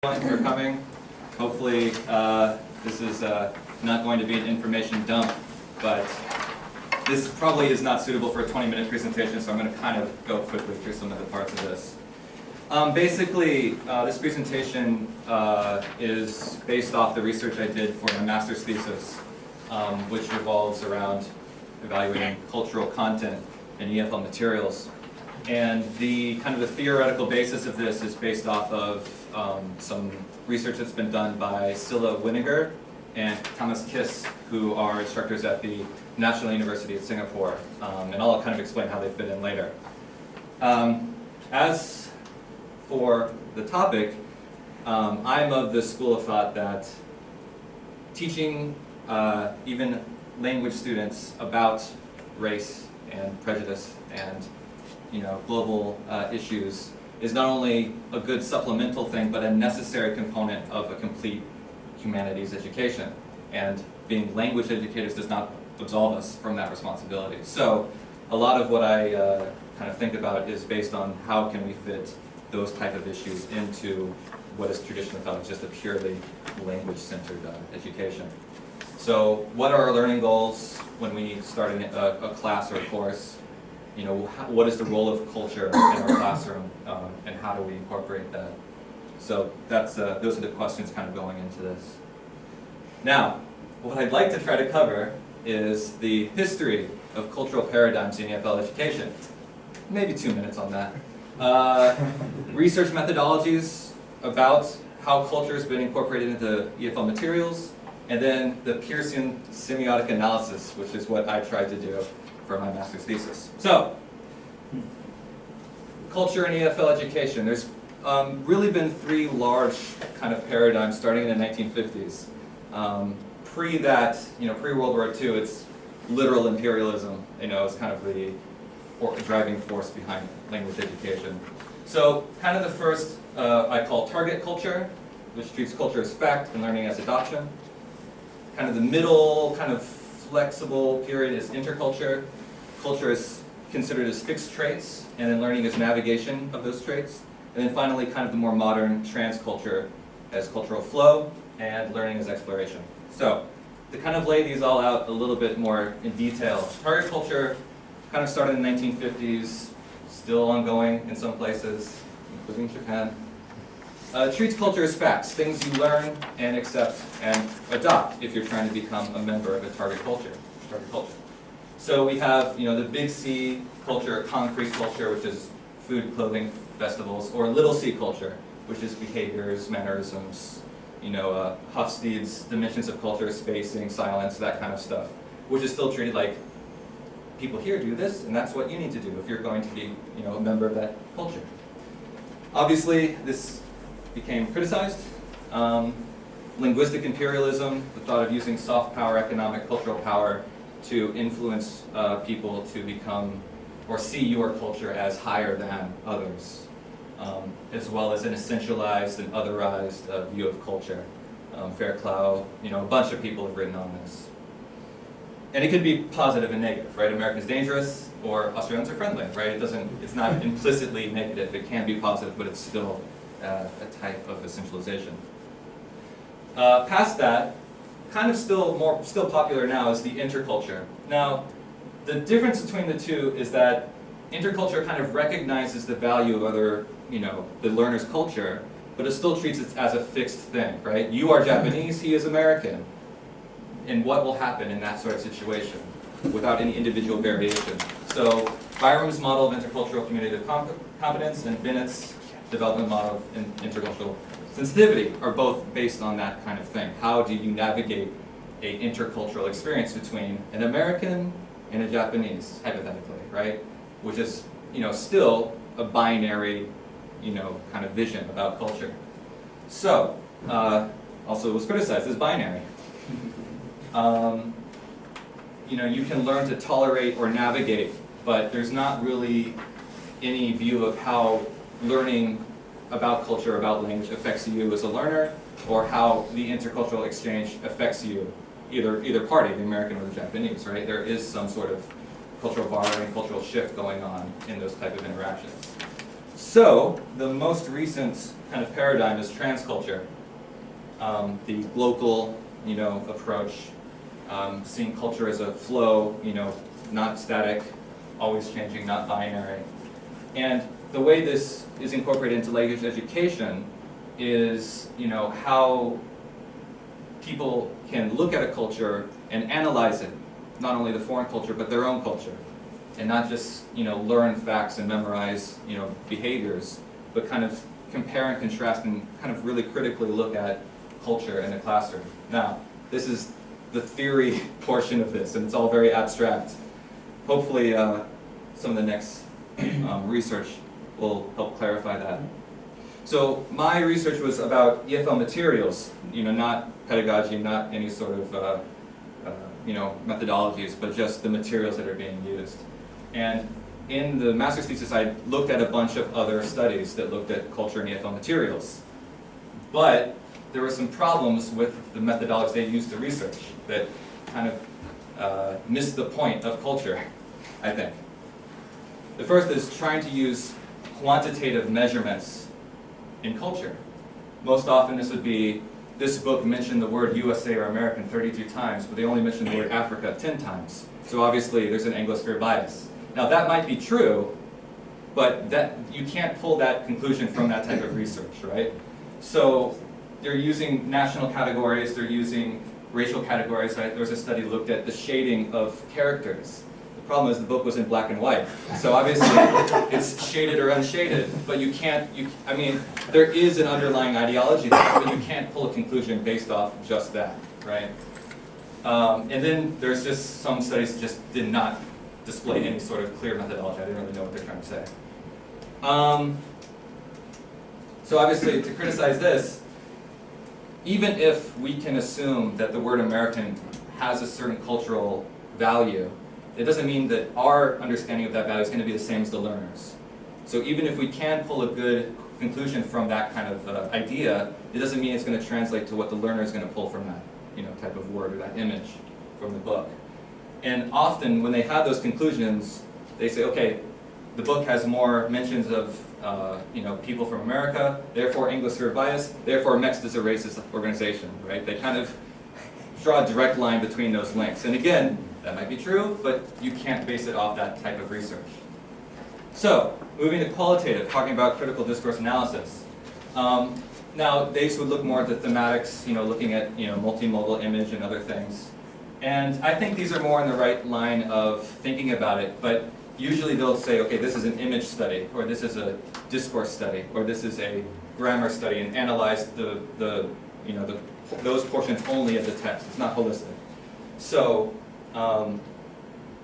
For coming. Hopefully this is not going to be an information dump, but this probably is not suitable for a 20-minute presentation, so I'm going to kind of go quickly through some of the parts of this. Basically, this presentation is based off the research I did for my master's thesis, which revolves around evaluating cultural content in EFL materials. And the kind of the theoretical basis of this is based off of some research that's been done by Scylla Winiger and Thomas Kiss, who are instructors at the National University of Singapore. And I'll kind of explain how they fit in later. As for the topic, I'm of the school of thought that teaching even language students about race and prejudice and global issues is not only a good supplemental thing, but a necessary component of a complete humanities education. And being language educators does not absolve us from that responsibility. So a lot of what I kind of think about is based on how can we fit those type of issues into what is traditionally thought of just a purely language-centered education. So what are our learning goals when we start a class or a course? What is the role of culture in our classroom, and how do we incorporate that? So those are the questions kind of going into this. Now, what I'd like to try to cover is the history of cultural paradigms in EFL education. Maybe 2 minutes on that. Research methodologies about how culture has been incorporated into EFL materials, and then the Pearson semiotic analysis, which is what I tried to do for my master's thesis. So, culture in EFL education. There's really been three large kind of paradigms starting in the 1950s. Pre that, pre-World War II, it's literal imperialism. Is kind of the driving force behind language education. So, kind of the first I call target culture, which treats culture as fact and learning as adoption. Kind of the middle, kind of flexible period is interculture. Culture is considered as fixed traits, and then learning is navigation of those traits. And then finally, kind of the more modern transculture as cultural flow, and learning as exploration. So, to kind of lay these all out a little bit more in detail, target culture kind of started in the 1950s, still ongoing in some places, including Japan. Treats culture as facts, things you learn and accept and adopt if you're trying to become a member of a target culture. So we have, the big C culture, concrete culture, which is food, clothing, festivals, or little c culture, which is behaviors, mannerisms, Hofstede's dimensions of culture, spacing, silence, that kind of stuff, which is still treated like people here do this, and that's what you need to do if you're going to be, a member of that culture. Obviously, this became criticized. Linguistic imperialism, the thought of using soft power, economic, cultural power to influence people to become or see your culture as higher than others, as well as an essentialized and otherized view of culture. Fairclough, a bunch of people have written on this. And it could be positive and negative, right? America's dangerous, or Australians are friendly, right? It's not implicitly negative. It can be positive, but it's still a type of essentialization. Past that, kind of still popular now is the interculture. Now, the difference between the two is that interculture kind of recognizes the value of other, the learner's culture, but it still treats it as a fixed thing, right? You are Japanese, he is American. And what will happen in that sort of situation without any individual variation? So, Byram's model of intercultural communicative competence and Bennett's development model of intercultural sensitivity are both based on that kind of thing. How do you navigate an intercultural experience between an American and a Japanese, hypothetically, right? Which is, still a binary, kind of vision about culture. So, also it was criticized as binary. You can learn to tolerate or navigate, but there's not really any view of how learning about culture, about language affects you as a learner, or how the intercultural exchange affects you, either party, the American or the Japanese, right? There is some sort of cultural borrowing, cultural shift going on in those type of interactions. So the most recent kind of paradigm is transculture, the local, approach, seeing culture as a flow, not static, always changing, not binary. And the way this is incorporated into language education is, how people can look at a culture and analyze it, not only the foreign culture, but their own culture. And not just, learn facts and memorize, behaviors, but kind of compare and contrast and kind of really critically look at culture in the classroom. Now, this is the theory portion of this, and it's all very abstract. Hopefully, some of the next research will help clarify that. So my research was about EFL materials, not pedagogy, not any sort of methodologies, but just the materials that are being used. And in the master's thesis, I looked at a bunch of other studies that looked at culture and EFL materials. But there were some problems with the methodologies they used to research that kind of missed the point of culture, I think. The first is trying to use quantitative measurements in culture. Most often this would be, this book mentioned the word USA or American 32 times, but they only mentioned the word Africa 10 times. So obviously there's an Anglosphere bias. Now that might be true, but you can't pull that conclusion from that type of research, right? So they're using national categories, they're using racial categories. There was a study that looked at the shading of characters. The problem is the book was in black and white. So obviously it's shaded or unshaded, but you can't, there is an underlying ideology there, but you can't pull a conclusion based off just that, right? And then there's just some studies that just did not display any sort of clear methodology. I didn't really know what they're trying to say. So obviously, to criticize this, even if we can assume that the word American has a certain cultural value, it doesn't mean that our understanding of that value is going to be the same as the learners. So even if we can pull a good conclusion from that kind of idea, it doesn't mean it's going to translate to what the learner is going to pull from that type of word or that image from the book. And often when they have those conclusions, they say, okay, the book has more mentions of people from America, therefore Anglosphere bias, therefore Mext is a racist organization, right? They kind of draw a direct line between those links. And again, that might be true, but you can't base it off that type of research. So, moving to qualitative, talking about critical discourse analysis. Now, these would look more at the thematics, looking at multimodal image and other things. And I think these are more in the right line of thinking about it, but usually they'll say, okay, this is an image study, or this is a discourse study, or this is a grammar study, and analyze those portions only of the text. It's not holistic. So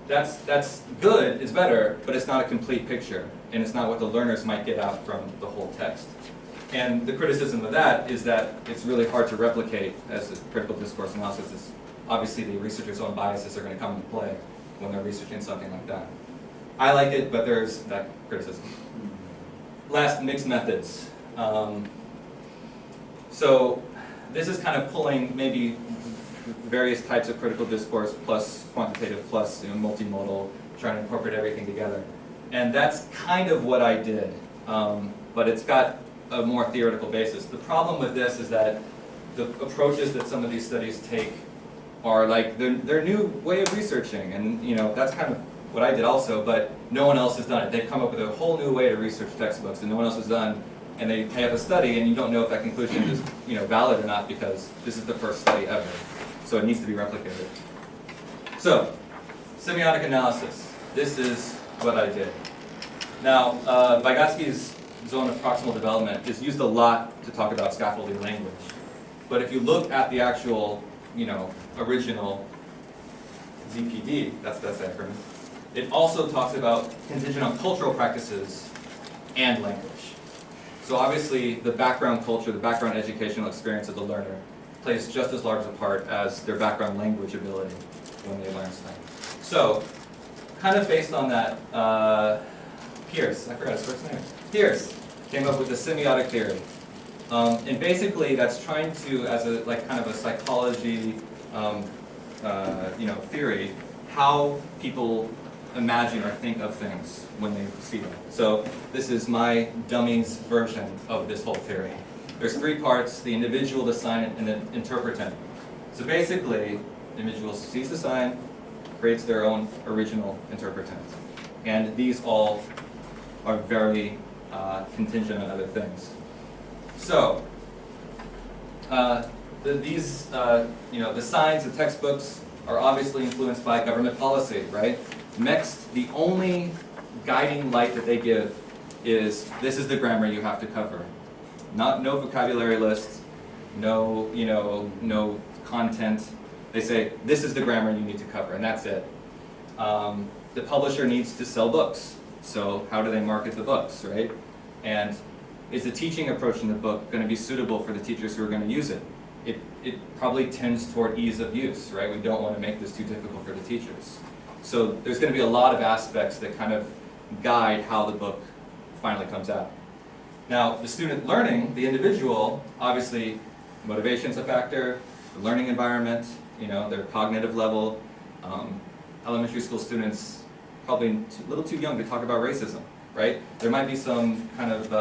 that's good, it's better, but it's not a complete picture, and it's not what the learners might get out from the whole text. And the criticism of that is that it's really hard to replicate as a critical discourse analysis. Obviously, the researcher's own biases are going to come into play when they're researching something like that. I like it, but there's that criticism. Last, mixed methods. So this is kind of pulling maybe various types of critical discourse plus quantitative plus multimodal, trying to incorporate everything together. And that's kind of what I did, but it's got a more theoretical basis. The problem with this is that the approaches that some of these studies take are like their new way of researching, and that's kind of what I did also, but no one else has done it. They've come up with a whole new way to research textbooks that no one else has done, and they have a study, and you don't know if that conclusion is valid or not because this is the first study ever. So it needs to be replicated. So, semiotic analysis. This is what I did. Now, Vygotsky's zone of proximal development is used a lot to talk about scaffolding language. But if you look at the actual, original ZPD, that's the acronym, it also talks about contingent on cultural practices and language. So obviously, the background culture, the background educational experience of the learner plays just as large a part as their background language ability when they learn stuff. So, kind of based on that, Pierce, I forgot his first name, Pierce came up with the semiotic theory. And basically that's trying to, as a kind of a psychology theory, how people imagine or think of things when they see them. So this is my dummy's version of this whole theory. There's three parts: the individual, the sign, and the interpretant. So basically, the individual sees the sign, creates their own original interpretant. And these all are very contingent on other things. So, the signs, the textbooks are obviously influenced by government policy, right? Next, the only guiding light that they give is, this is the grammar you have to cover. No vocabulary lists, no content. They say, this is the grammar you need to cover, and that's it. The publisher needs to sell books, so how do they market the books, right? And is the teaching approach in the book going to be suitable for the teachers who are going to use it? It probably tends toward ease of use, right? We don't want to make this too difficult for the teachers. So there's going to be a lot of aspects that kind of guide how the book finally comes out. Now, the student learning, the individual, obviously motivation's a factor, the learning environment, their cognitive level. Elementary school students probably a little too young to talk about racism, right? There might be some kind of,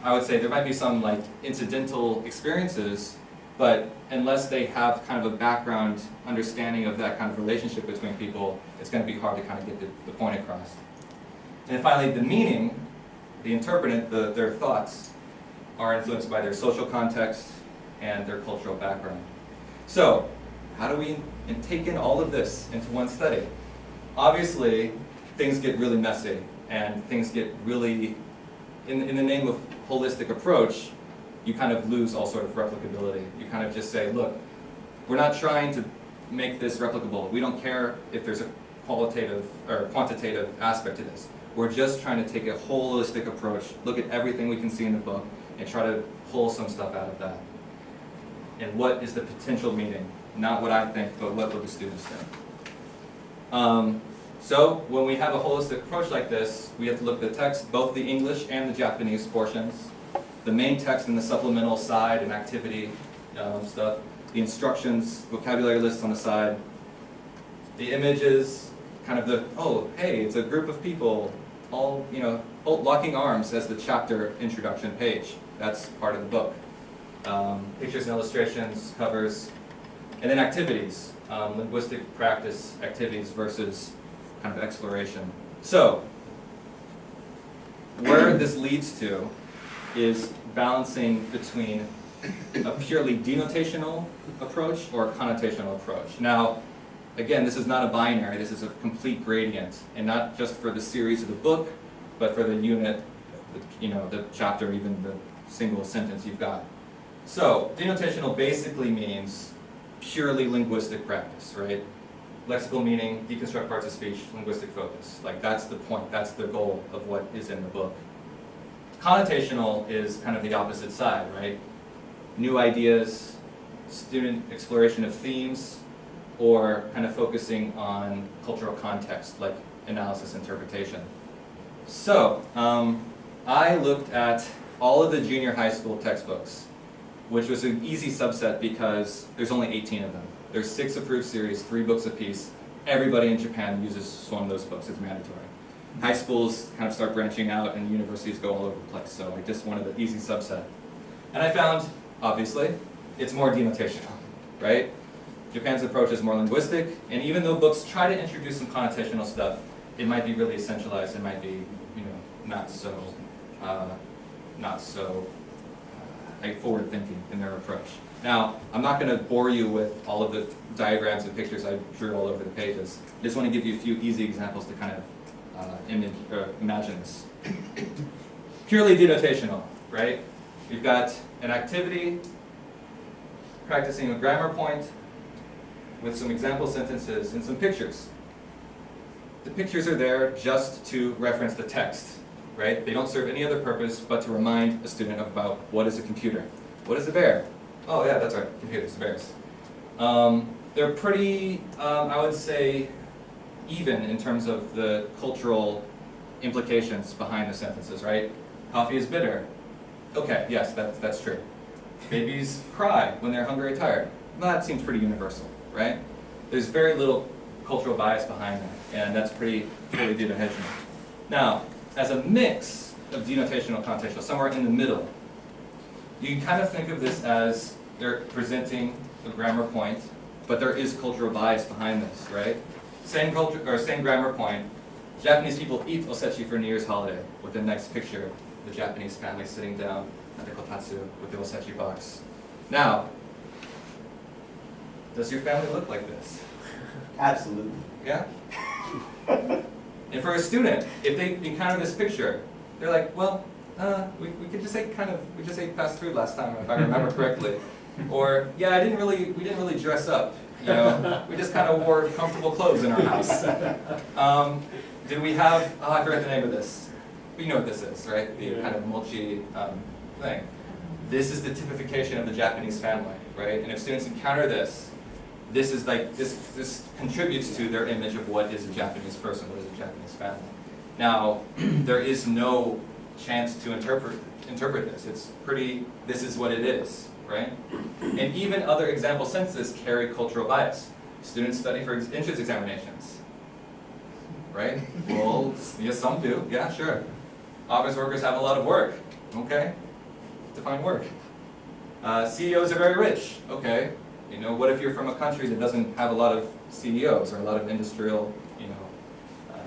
I would say there might be some like incidental experiences, but unless they have kind of a background understanding of that kind of relationship between people, it's going to be hard to kind of get the point across. And finally, the meaning, the interpretant, their thoughts, are influenced by their social context and their cultural background. So, how do we take in all of this into one study? Obviously, things get really messy, and things get really, in the name of holistic approach, you kind of lose all sort of replicability. You kind of just say, look, we're not trying to make this replicable. We don't care if there's a qualitative or quantitative aspect to this. We're just trying to take a holistic approach, look at everything we can see in the book, and try to pull some stuff out of that. And what is the potential meaning? Not what I think, but what will the students think? So when we have a holistic approach like this, we have to look at the text, both the English and the Japanese portions, the main text and the supplemental side and activity stuff, the instructions, vocabulary lists on the side, the images, kind of hey, it's a group of people, all, locking arms as the chapter introduction page. That's part of the book. Pictures and illustrations, covers, and then activities, linguistic practice activities versus kind of exploration. So, where this leads to is balancing between a purely denotational approach or a connotational approach. Now, again, this is not a binary, this is a complete gradient, and not just for the series of the book, but for the unit, the chapter, even the single sentence you've got. So, denotational basically means purely linguistic practice, right? Lexical meaning, deconstruct parts of speech, linguistic focus. Like, that's the point, that's the goal of what is in the book. Connotational is kind of the opposite side, right? New ideas, student exploration of themes, or kind of focusing on cultural context, like analysis, interpretation. So, I looked at all of the junior high school textbooks, which was an easy subset because there's only 18 of them. There's 6 approved series, 3 books apiece. Everybody in Japan uses one of those books, it's mandatory. High schools kind of start branching out and universities go all over the place, so I just wanted the easy subset. And I found, obviously, it's more denotational, right? Japan's approach is more linguistic, and even though books try to introduce some connotational stuff, it might be really essentialized, it might be, not so forward thinking in their approach. Now, I'm not going to bore you with all of the diagrams and pictures I drew all over the pages. I just want to give you a few easy examples to kind of imagine this. Purely denotational, right? We've got an activity, practicing a grammar point, with some example sentences and some pictures. The pictures are there just to reference the text, right? They don't serve any other purpose but to remind a student about what is a computer. What is a bear? Oh yeah, that's right, computers, bears. They're pretty, I would say, even in terms of the cultural implications behind the sentences, right? Coffee is bitter. Okay, yes, that's true. Babies cry when they're hungry or tired. That seems pretty universal, right? There's very little cultural bias behind that, and that's pretty denotational. Now, as a mix of denotational connotational, somewhere in the middle, you can kind of think of this as they're presenting a grammar point, but there is cultural bias behind this, right? Same culture or same grammar point. Japanese people eat osechi for New Year's holiday. With the next picture, the Japanese family sitting down at the kotatsu with the osechi box. Now, does your family look like this? Absolutely. Yeah? And for a student, if they encounter this picture, they're like, well, we could just say we just ate fast food last time, if I remember correctly. Or, yeah, we didn't really dress up, you know, we just kind of wore comfortable clothes in our house. Did we have, I forgot the name of this. You know what this is, right? The kind of mochi thing. This is the typification of the Japanese family, right? And if students encounter this, this is like, this contributes to their image of what is a Japanese person, what is a Japanese family. Now, there is no chance to interpret this. It's this is what it is, right? And even other example sentences carry cultural bias. Students study for entrance examinations, right? Well, yes, some do, yeah, sure. Office workers have a lot of work, okay? Define work. CEOs are very rich, okay? You know, what if you're from a country that doesn't have a lot of CEOs or a lot of industrial, you know,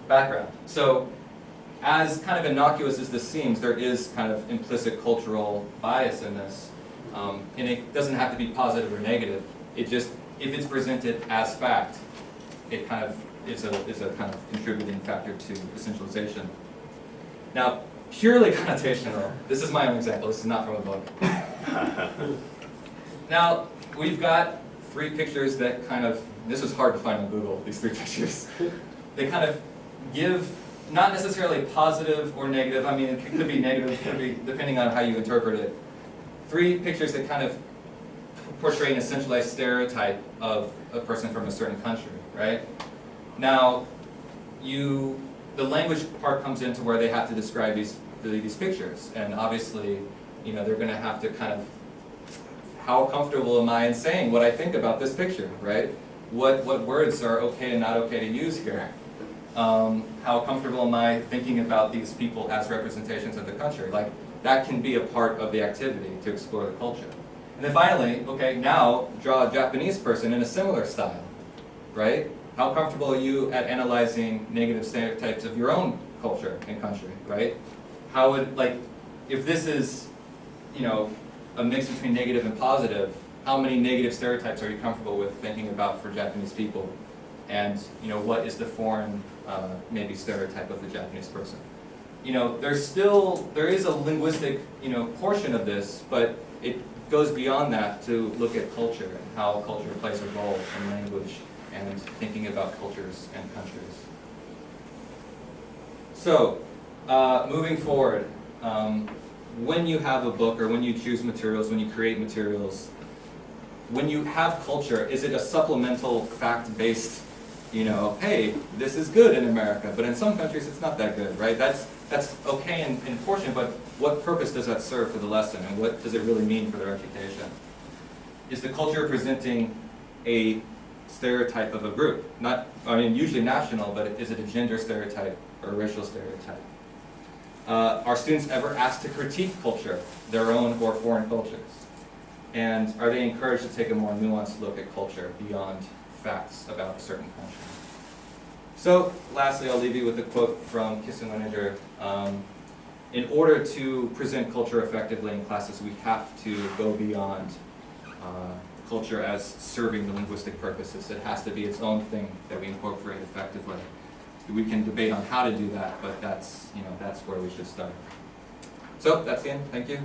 background? So, as kind of innocuous as this seems, there is kind of implicit cultural bias in this, and it doesn't have to be positive or negative. It just, if it's presented as fact, it kind of is a kind of contributing factor to essentialization. Now, purely connotational. This is my own example. This is not from a book. Now, we've got three pictures that kind of, this was hard to find on Google, these three pictures. They kind of give, not necessarily positive or negative, I mean, it could be negative, it could be, depending on how you interpret it. Three pictures that kind of portray an essentialized stereotype of a person from a certain country, right? Now, the language part comes into where they have to describe these pictures, and obviously, you know, they're going to have to kind of, how comfortable am I in saying what I think about this picture, right? What words are okay and not okay to use here? How comfortable am I thinking about these people as representations of the country? Like, that can be a part of the activity to explore the culture. And then finally, okay, now draw a Japanese person in a similar style, right? How comfortable are you at analyzing negative stereotypes of your own culture and country, right? How would, like, if this is, you know, a mix between negative and positive, how many negative stereotypes are you comfortable with thinking about for Japanese people? And, you know, what is the foreign, maybe stereotype of the Japanese person? You know, there is a linguistic, you know, portion of this, but it goes beyond that to look at culture and how culture plays a role in language and thinking about cultures and countries. So, moving forward, when you have a book or when you choose materials, when you create materials, when you have culture, is it a supplemental fact-based, you know, hey, this is good in America, but in some countries it's not that good, right? That's okay in portion, but what purpose does that serve for the lesson, and what does it really mean for their education? Is the culture presenting a stereotype of a group? Not, I mean, usually national, but is it a gender stereotype or a racial stereotype? Are students ever asked to critique culture, their own or foreign cultures? And are they encouraged to take a more nuanced look at culture beyond facts about a certain country? So, lastly, I'll leave you with a quote from Kissinger. In order to present culture effectively in classes, we have to go beyond culture as serving the linguistic purposes. It has to be its own thing that we incorporate effectively. We can debate on how to do that, but that's where we should start. So, that's the end. Thank you.